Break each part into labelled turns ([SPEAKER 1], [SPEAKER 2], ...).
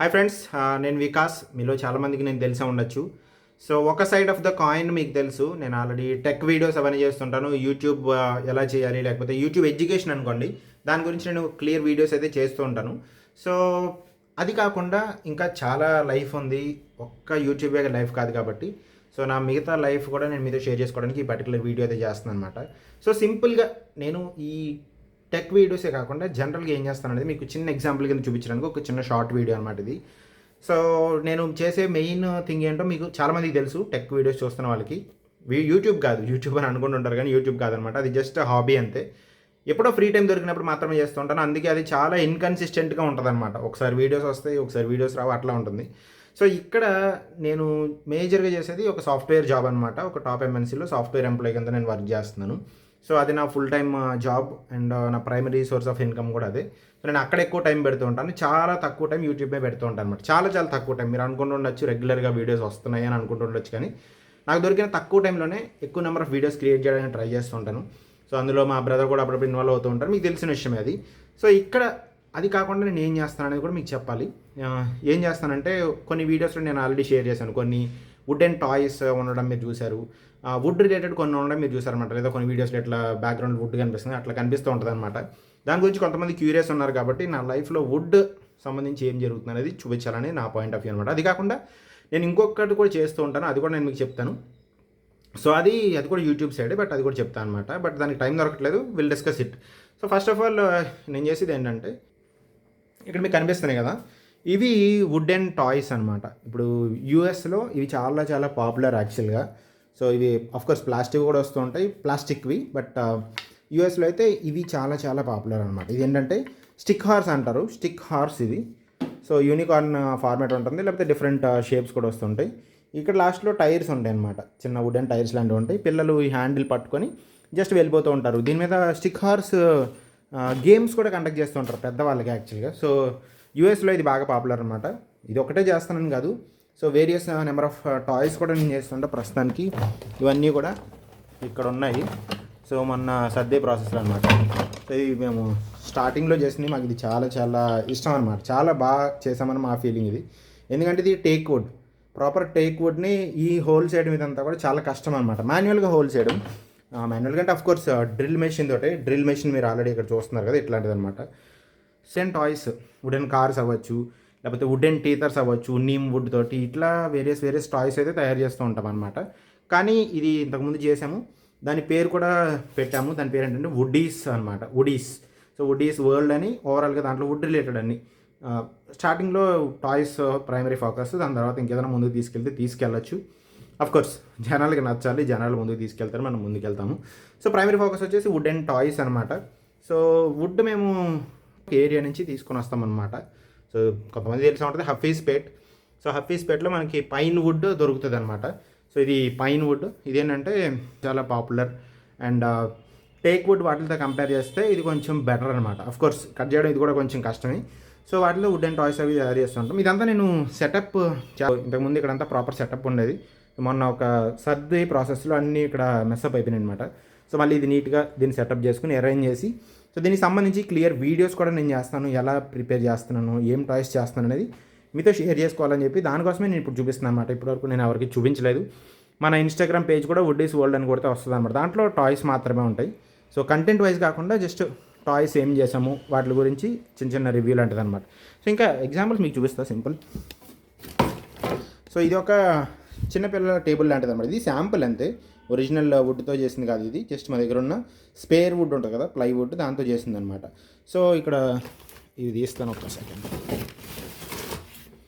[SPEAKER 1] Hi friends, నేను వికాస్. మీలో చాలామందికి నేను తెలిసే ఉండొచ్చు. సో ఒక సైడ్ ఆఫ్ ద కాయిన్ మీకు తెలుసు, నేను ఆల్రెడీ టెక్ వీడియోస్ అవన్నీ చేస్తుంటాను. యూట్యూబ్ ఎలా చేయాలి, లేకపోతే యూట్యూబ్ ఎడ్యుకేషన్ అనుకోండి, దాని గురించి నేను క్లియర్ వీడియోస్ అయితే చేస్తూ ఉంటాను. సో అది కాకుండా ఇంకా చాలా లైఫ్ ఉంది, ఒక్క యూట్యూబే లైఫ్ కాదు కాబట్టి. సో నా మిగతా లైఫ్ కూడా నేను మీతో షేర్ చేసుకోవడానికి ఈ పర్టికులర్ వీడియో అయితే చేస్తున్నాను అనమాట. సో సింపుల్గా నేను ఈ టెక్ వీడియోసే కాకుండా జనరల్గా ఏం చేస్తాను అనేది మీకు చిన్న ఎగ్జాంపుల్ కింద చూపించడానికి ఒక చిన్న షార్ట్ వీడియో అనమాట ఇది. సో నేను చేసే మెయిన్ థింగ్ ఏంటో మీకు చాలామందికి తెలుసు, టెక్ వీడియోస్ చూస్తున్న వాళ్ళకి. యూట్యూబ్ కాదు, యూట్యూబ్ అని అనుకుంటుంటారు కానీ యూట్యూబ్ కాదనమాట, అది జస్ట్ హాబీ అంతే. ఎప్పుడో ఫ్రీ టైం దొరికినప్పుడు మాత్రమే చేస్తూ ఉంటాను. అందుకే అది చాలా ఇన్కన్సిస్టెంట్గా ఉంటుంది అనమాట. ఒకసారి వీడియోస్ వస్తాయి, ఒకసారి వీడియోస్ రావు, అట్లా ఉంటుంది. సో ఇక్కడ నేను మేజర్గా చేసేది ఒక సాఫ్ట్వేర్ జాబ్ అనమాట. ఒక టాప్ ఎంఎన్సీలో సాఫ్ట్వేర్ ఎంప్లాయీ కింద నేను వర్క్ చేస్తున్నాను. సో అది నా ఫుల్ టైమ్ జాబ్ అండ్ నా ప్రైమరీ సోర్స్ ఆఫ్ ఇన్కమ్ కూడా అదే. సో నేను అక్కడ ఎక్కువ టైం పెడుతూ ఉంటాను, చాలా తక్కువ టైం యూట్యూబే పెడుతూ ఉంటాను అనమాట. చాలా చాలా తక్కువ టైం. మీరు అనుకుంటుండొచ్చు రెగ్యులర్గా వీడియోస్ వస్తున్నాయి అని అనుకుంటుండొచ్చు, కానీ నాకు దొరికిన తక్కువ టైంలోనే ఎక్కువ నెంబర్ ఆఫ్ వీడియోస్ క్రియేట్ చేయడానికి ట్రై చేస్తుంటాను. సో అందులో మా బ్రదర్ కూడా అప్పుడప్పుడు ఇన్వాల్వ్ అవుతూ ఉంటారు, మీకు తెలిసిన విషయమే అది. సో ఇక్కడ అది కాకుండా నేను ఏం చేస్తాను అనేది కూడా మీకు చెప్పాలి. ఏం చేస్తానంటే కొన్ని వీడియోస్లో నేను ఆల్రెడీ షేర్ చేశాను. కొన్ని వుడ్ అండ్ టాయ్స్ ఉండడం మీరు చూశారు, వుడ్ రిలేటెడ్ కొన్ని ఉండడం మీరు చూసారనమాట. లేదా కొన్ని వీడియోస్లో ఇట్లా బ్యాక్గ్రౌండ్ వుడ్ కనిపిస్తుంది, అట్లా కనిపిస్తూ ఉంటుంది అనమాట. దాని గురించి కొంతమంది క్యూరియస్ ఉన్నారు కాబట్టి నా లైఫ్లో వుడ్ సంబంధించి ఏం జరుగుతుంది అనేది చూపించాలని నా పాయింట్ ఆఫ్ వ్యూ అనమాట. అది కాకుండా నేను ఇంకొకటి కూడా చేస్తూ ఉంటాను, అది కూడా నేను మీకు చెప్తాను. సో అది కూడా యూట్యూబ్ సైడే, బట్ అది కూడా చెప్తాను అనమాట. బట్ దానికి టైం దొరకట్లేదు, will discuss it. So first of all నేను చేసేది ఏంటంటే, ఇక్కడ మీకు కనిపిస్తున్నాయి కదా, ఇవి వుడ్ అండ్ టాయ్స్ అనమాట. ఇప్పుడు యూఎస్లో ఇవి చాలా చాలా పాపులర్ యాక్చువల్గా. సో ఇవి అఫ్కోర్స్ ప్లాస్టిక్ కూడా వస్తూ ఉంటాయి, ప్లాస్టిక్వి. బట్ యూఎస్లో అయితే ఇవి చాలా చాలా పాపులర్ అనమాట. ఇది ఏంటంటే స్టిక్ హార్స్ అంటారు, స్టిక్ హార్స్ ఇది. సో యూనికార్న్ ఫార్మాట్ ఉంటుంది, లేకపోతే డిఫరెంట్ షేప్స్ కూడా వస్తుంటాయి. ఇక్కడ లాస్ట్లో టైర్స్ ఉంటాయి అనమాట, చిన్న వుడెన్ టైర్స్ లాంటివి ఉంటాయి. పిల్లలు ఈ హ్యాండిల్ పట్టుకొని జస్ట్ వెళ్ళిపోతూ ఉంటారు. దీని మీద స్టిక్ హార్స్ గేమ్స్ కూడా కండక్ట్ చేస్తూ ఉంటారు పెద్దవాళ్ళకి యాక్చువల్గా. సో యూఎస్లో ఇది బాగా పాపులర్ అనమాట. ఇది ఒకటే చేస్తానని కాదు, so various number of toys కూడా నేను చేస్తుంటా ప్రస్తుతానికి. ఇవన్నీ కూడా ఇక్కడ ఉన్నాయి. సో మొన్న సర్దే ప్రాసెస్లో అనమాట. సో ఇవి మేము స్టార్టింగ్లో చేసినవి, మాకు ఇది చాలా చాలా ఇష్టం అనమాట. చాలా బాగా చేసామని మా ఫీలింగ్ ఇది. ఎందుకంటే ఇది టేక్ వుడ్, ప్రాపర్ టేక్ వుడ్ని ఈ హోల్ చేయడం ఇదంతా కూడా చాలా కష్టం అనమాట. మాన్యువల్గా హోల్ చేయడం, మాన్యువల్గా అంటే అఫ్కోర్స్ డ్రిల్ మెషిన్ తోటే. డ్రిల్ మెషిన్ మీరు ఆల్రెడీ ఇక్కడ చూస్తున్నారు కదా, ఇట్లాంటిది అనమాట. సేమ్ టాయ్స్, వుడెన్ కార్స్ అవ్వచ్చు, లేకపోతే వుడెన్ టీథర్స్ అవ్వచ్చు, నీమ్ వుడ్ తోటి, ఇట్లా వేరియస్ టాయ్స్ అయితే తయారు చేస్తూ ఉంటాం అనమాట. కానీ ఇది ఇంతకుముందు చేసాము, దాని పేరు కూడా పెట్టాము. దాని పేరు ఏంటంటే వుడీస్ అనమాట, వుడీస్. సో వుడీస్ వరల్డ్ అని ఓవరాల్గా దాంట్లో వుడ్ రిలేటెడ్ అన్ని. స్టార్టింగ్లో టాయ్స్ ప్రైమరీ ఫోకస్, దాని తర్వాత ఇంకేదైనా ముందుకు తీసుకెళ్ళచ్చు. అఫ్కోర్స్ జనాలకి నచ్చాలి, జనాలు ముందుకు తీసుకెళ్తారు, మనం ముందుకు వెళ్తాము. సో ప్రైమరీ ఫోకస్ వచ్చేసి వుడ్ అండ్ టాయ్స్ అనమాట. సో వుడ్ మేము ఏరియా నుంచి తీసుకొని వస్తామన్నమాట. సో కొంతమంది తెలిసి ఉంటుంది హఫీజ్పేట్. సో హఫీజ్పేట్లో మనకి పైన్ వుడ్ దొరుకుతుంది అనమాట. సో ఇది పైన్ వుడ్, ఇదేంటంటే చాలా పాపులర్. అండ్ టేక్ వుడ్ వాటితో కంపేర్ చేస్తే ఇది కొంచెం బెటర్ అనమాట. అఫ్కోర్స్ కట్ చేయడం ఇది కూడా కొంచెం కష్టమే. సో వాటిలో వుడ్ అండ్ టాయ్స్ అవి తయారు చేస్తుంటాం. ఇదంతా నేను సెటప్, ఇంతకుముందు ఇక్కడంతా ప్రాపర్ సెటప్ ఉండేది. మొన్న ఒక సర్ది ప్రాసెస్లో అన్నీ ఇక్కడ మెస్అప్ అయిపోయినాయి అనమాట. సో మళ్ళీ ఇది నీట్గా దీన్ని సెటప్ చేసుకుని అరేంజ్ చేసి, సో దీనికి సంబంధించి క్లియర్ వీడియోస్ కూడా నేను చేస్తాను, ఎలా ప్రిపేర్ చేస్తున్నాను, ఏం టాయ్స్ చేస్తాను అనేది మీతో షేర్ చేసుకోవాలని చెప్పి దానికోసమే నేను ఇప్పుడు చూపిస్తున్నాను అనమాట. ఇప్పటివరకు నేను ఎవరికి చూపించలేదు. మన ఇన్స్టాగ్రామ్ పేజ్ కూడా వుడీస్ వరల్డ్ అని కొడితే వస్తుంది అనమాట. దాంట్లో టాయ్స్ మాత్రమే ఉంటాయి. సో కంటెంట్ వైజ్ కాకుండా జస్ట్ టాయ్స్ ఏం చేసాము వాటి గురించి చిన్న చిన్న రివ్యూ లాంటిది అనమాట. సో ఇంకా ఎగ్జాంపుల్స్ మీకు చూపిస్తా సింపుల్. సో ఇది ఒక చిన్నపిల్లల టేబుల్ లాంటిది అనమాట. ఇది శాంపుల్ అంతే, ఒరిజినల్ వుడ్తో చేసింది కాదు ఇది. జస్ట్ మా దగ్గర ఉన్న స్పేర్ వుడ్ ఉంటుంది కదా, ప్లైవుడ్, దాంతో చేసింది అనమాట. సో ఇక్కడ ఇది తీస్తాను ఒక సెకండ్.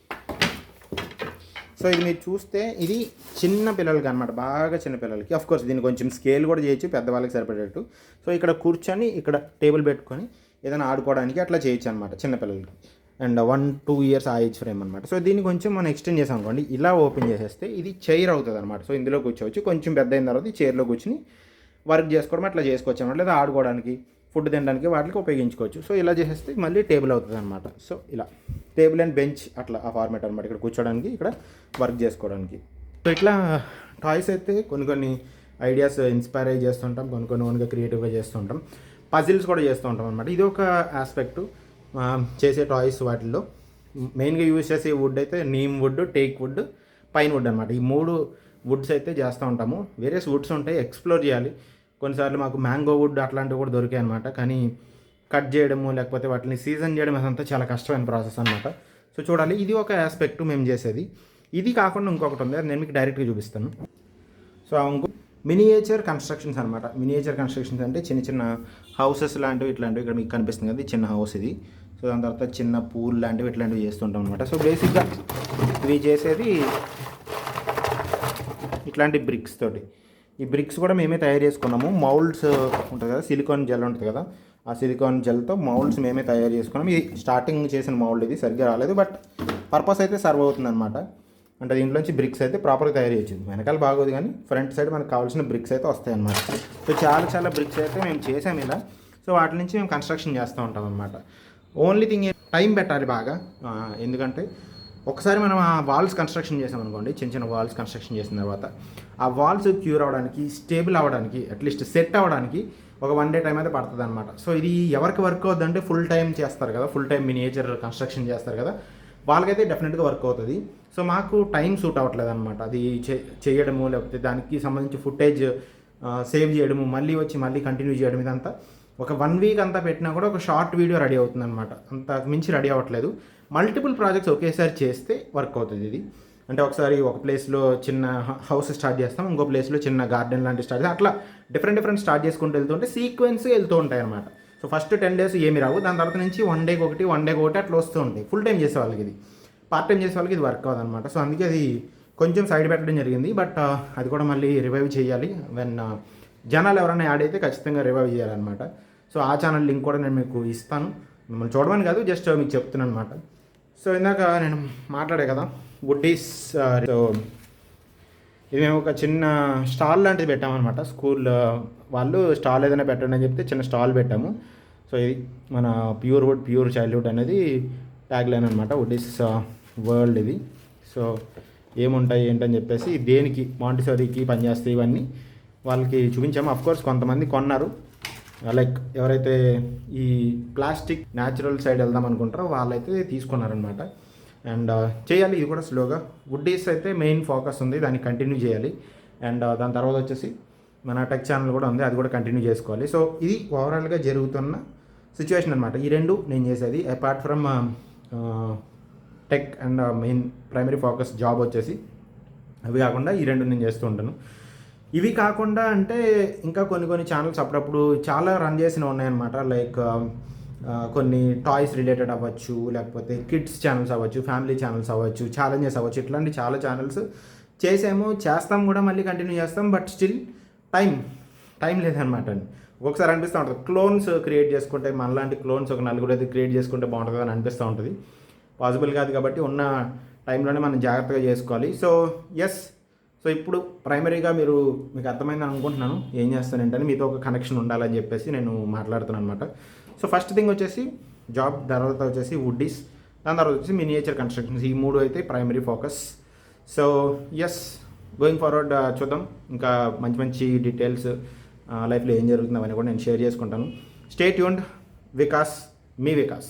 [SPEAKER 1] సో ఇది మీరు చూస్తే ఇది చిన్న పిల్లలకి అనమాట, బాగా చిన్న పిల్లలకి. అఫ్కోర్స్ దీన్ని కొంచెం స్కేల్ కూడా చేయొచ్చు పెద్దవాళ్ళకి సరిపడేటట్టు. సో ఇక్కడ కూర్చొని ఇక్కడ టేబుల్ పెట్టుకొని ఏదైనా ఆడుకోవడానికి అట్లా చేయొచ్చు అనమాట చిన్నపిల్లలకి. అండ్ 1-2 ఇయర్స్ ఆ ఏజ్ ఫ్రేమ్ అనమాట. సో దీన్ని కొంచెం మనం ఎక్స్టెండ్ చేసాం అనుకోండి, ఇలా ఓపెన్ చేసేస్తే ఇది చైర్ అవుతుంది అనమాట. సో ఇందులో కూర్చోవచ్చు. కొంచెం పెద్ద అయిన తర్వాత ఈ చైర్లో కూర్చుని వర్క్ చేసుకోవడం అట్లా చేసుకోవచ్చు అనమాట. లేదా ఆడుకోవడానికి, ఫుడ్ తినడానికి వాటికి ఉపయోగించుకోవచ్చు. సో ఇలా చేసేస్తే మళ్ళీ టేబుల్ అవుతుంది అనమాట. సో ఇలా టేబుల్ అండ్ బెంచ్ అట్లా ఆ ఫార్మేట్ అనమాట. ఇక్కడ కూర్చోడానికి, ఇక్కడ వర్క్ చేసుకోవడానికి. సో ఇట్లా టాయ్స్ అయితే కొన్ని ఐడియాస్ ఇన్స్పైర్ అయ్యి చేస్తుంటాం, కొన్ని ఓన్గా క్రియేటివ్గా చేస్తుంటాం. పజిల్స్ కూడా చేస్తూ ఉంటాం అనమాట. ఇది ఒక ఆస్పెక్టు చేసే టాయ్స్ వాటిల్లో. మెయిన్గా యూజ్ చేసే వుడ్ అయితే neem wood, teak wood, pine wood అనమాట. ఈ 3 వుడ్స్ అయితే చేస్తూ ఉంటాము. వేరియస్ వుడ్స్ ఉంటాయి, ఎక్స్ప్లోర్ చేయాలి. కొన్నిసార్లు మాకు మ్యాంగో వుడ్ అట్లాంటివి కూడా దొరికాయి అనమాట. కానీ కట్ చేయడము లేకపోతే వాటిని సీజన్ చేయడం అదంతా చాలా కష్టమైన ప్రాసెస్ అనమాట. సో చూడాలి, ఇది ఒక ఆస్పెక్ట్ మేము చేసేది. ఇది కాకుండా ఇంకొకటి ఉంది, అది నేను మీకు డైరెక్ట్గా చూపిస్తాను. సో ఇంకో మినియేచర్ కన్స్ట్రక్షన్స్ అనమాట. మినియేచర్ కన్స్ట్రక్షన్స్ అంటే చిన్న చిన్న హౌసెస్ లాంటివి ఇట్లాంటివి. ఇక్కడ మీకు కనిపిస్తుంది కదా, చిన్న హౌస్ ఇది. సో దాని తర్వాత చిన్న పూల్ లాంటివి ఇట్లాంటివి చేస్తుంటాం అనమాట. సో బేసిక్గా ఇవి చేసేది ఇట్లాంటి బ్రిక్స్ తోటి. ఈ బ్రిక్స్ కూడా మేమే తయారు చేసుకున్నాము. మౌల్డ్స్ ఉంటుంది కదా, సిలికాన్ జెల్ ఉంటుంది కదా, ఆ సిలికాన్ జెల్తో మౌల్డ్స్ మేమే తయారు చేసుకున్నాం. ఇది స్టార్టింగ్ చేసిన మౌల్డ్, ఇది సరిగ్గా రాలేదు, బట్ పర్పస్ అయితే సర్వ్ అవుతుంది అనమాట. అంటే దీంట్లోంచి బ్రిక్స్ అయితే ప్రాపర్గా తయారు చేసింది. వెనకాల బాగోదు కానీ ఫ్రంట్ సైడ్ మనకు కావాల్సిన బ్రిక్స్ అయితే వస్తాయి అనమాట. సో చాలా బ్రిక్స్ అయితే మేము చేసాము ఇలా. సో వాటి నుంచి మేము కన్స్ట్రక్షన్ చేస్తూ ఉంటాం అనమాట. ఓన్లీ థింగ్ టైం పెట్టాలి బాగా. ఎందుకంటే ఒకసారి మనం ఆ వాల్స్ కన్స్ట్రక్షన్ చేసామనుకోండి, చిన్న వాల్స్ కన్స్ట్రక్షన్ చేసిన తర్వాత ఆ వాల్స్ క్యూర్ అవ్వడానికి, స్టేబుల్ అవ్వడానికి, అట్లీస్ట్ సెట్ అవ్వడానికి ఒక 1 డే టైం అయితే పడుతుంది అనమాట. సో ఇది ఎవరికి వర్క్ అవుతుందంటే ఫుల్ టైం చేస్తారు కదా, ఫుల్ టైం మినియేచర్ కన్స్ట్రక్షన్ చేస్తారు కదా, వాళ్ళకైతే డెఫినెట్గా వర్క్ అవుతుంది. సో మాకు టైం సూట్ అవ్వట్లేదు అనమాట. అది చేయడము లేకపోతే దానికి సంబంధించి ఫుటేజ్ సేవ్ చేయడము, మళ్ళీ కంటిన్యూ చేయడం, ఇదంతా ఒక 1 వీక్ అంతా పెట్టినా కూడా ఒక షార్ట్ వీడియో రెడీ అవుతుంది అనమాట. అంత మించి రెడీ అవ్వట్లేదు. మల్టిపుల్ ప్రాజెక్ట్స్ ఒకేసారి చేస్తే వర్క్ అవుతుంది ఇది. అంటే ఒకసారి ఒక ప్లేస్లో చిన్న హౌస్ స్టార్ట్ చేస్తాం, ఇంకో ప్లేస్లో చిన్న గార్డెన్ లాంటివి స్టార్ట్ చేస్తాం, అట్లా డిఫరెంట్ స్టార్ట్ చేసుకుంటూ వెళ్తుంటే సీక్వెన్స్ వెళ్తూ ఉంటాయి అనమాట. సో ఫస్ట్ 10 days ఏమి రావు, దాని తర్వాత నుంచి 1 day ఒకటి అట్లా వస్తూ ఉంటాయి. ఫుల్ టైం చేసే వాళ్ళకి ఇది, పార్ట్ టైం చేసే వాళ్ళకి ఇది వర్క్ అవ్వదు అనమాట. సో అందుకే అది కొంచెం సైడ్ పెట్టడం జరిగింది. బట్ అది కూడా మళ్ళీ రివైవ్ చేయాలి. వెన్ జనాలు ఎవరైనా యాడ్ అయితే ఖచ్చితంగా రివైవ్ చేయాలన్నమాట. సో ఆ ఛానల్ లింక్ కూడా నేను మీకు ఇస్తాను. మిమ్మల్ని చూడమని కాదు, జస్ట్ మీకు చెప్తున్నాను అనమాట. సో ఇందాక నేను మాట్లాడే కదా వుడ్డీస్. సో ఇది మేము ఒక చిన్న స్టాల్ లాంటిది పెట్టామన్నమాట. స్కూల్ వాళ్ళు స్టాల్ ఏదైనా పెట్టండి అని చెప్తే చిన్న స్టాల్ పెట్టాము. సో ఇది మన ప్యూర్ వుడ్, ప్యూర్ చైల్డ్హుడ్ అనేది ట్యాగ్ లైన్ అనమాట. వుడ్డీస్ వరల్డ్ ఇది. సో ఏముంటాయి ఏంటని చెప్పేసి దేనికి మాంటిసోరీకి పనిచేస్తాయి ఇవన్నీ వాళ్ళకి చూపించాము. అఫ్కోర్స్ కొంతమంది కొన్నారు, లైక్ ఎవరైతే ఈ ప్లాస్టిక్ న్యాచురల్ సైడ్ వెళ్దాం అనుకుంటారో వాళ్ళైతే తీసుకున్నారనమాట. అండ్ చేయాలి ఇది కూడా స్లోగా. వుడ్డీస్ అయితే మెయిన్ ఫోకస్ ఉంది, దాన్ని కంటిన్యూ చేయాలి. అండ్ దాని తర్వాత వచ్చేసి మన టెక్ ఛానల్ కూడా ఉంది, అది కూడా కంటిన్యూ చేసుకోవాలి. సో ఇది ఓవరాల్గా జరుగుతున్న సిచ్యువేషన్ అనమాట. ఈ రెండు నేను చేసేది. Apart from tech and main primary focus job వచ్చేసి అవి కాకుండా ఈ రెండు నేను చేస్తూ ఉంటాను. ఇవి కాకుండా అంటే ఇంకా కొన్ని ఛానల్స్ అప్పుడప్పుడు చాలా రన్ చేసిన ఉన్నాయన్నమాట. లైక్ కొన్ని టాయ్స్ రిలేటెడ్ అవ్వచ్చు, లేకపోతే కిడ్స్ ఛానల్స్ అవ్వచ్చు, ఫ్యామిలీ ఛానల్స్ అవ్వచ్చు, ఛాలెంజెస్ అవ్వచ్చు, ఇట్లాంటి చాలా ఛానల్స్ చేస్తాం కూడా, మళ్ళీ కంటిన్యూ చేస్తాం. బట్ స్టిల్ టైం లేదనమాట. ఒక్కొక్కసారి అనిపిస్తూ ఉంటుంది క్లోన్స్ క్రియేట్ చేసుకుంటే, మనలాంటి క్లోన్స్ ఒక 4 అయితే క్రియేట్ చేసుకుంటే బాగుంటుంది అని అనిపిస్తూ ఉంటుంది. పాసిబుల్ కాదు కాబట్టి ఉన్న టైంలోనే మనం జాగ్రత్తగా చేసుకోవాలి. సో ఇప్పుడు ప్రైమరీగా మీకు అర్థమైందని అనుకుంటున్నాను ఏం చేస్తానంటే మీతో ఒక కనెక్షన్ ఉండాలని చెప్పేసి నేను మాట్లాడుతున్నాను అనమాట. సో ఫస్ట్ థింగ్ వచ్చేసి జాబ్, తర్వాత వచ్చేసి వుడ్డీస్, దాని తర్వాత వచ్చేసి మినియేచర్ కన్స్ట్రక్షన్స్. ఈ 3 అయితే primary focus. So going forward చూద్దాం ఇంకా మంచి డీటెయిల్స్ లైఫ్లో ఏం జరుగుతుంది అవన్నీ కూడా నేను షేర్ చేసుకుంటాను. Stay tuned. మీ వికాస్.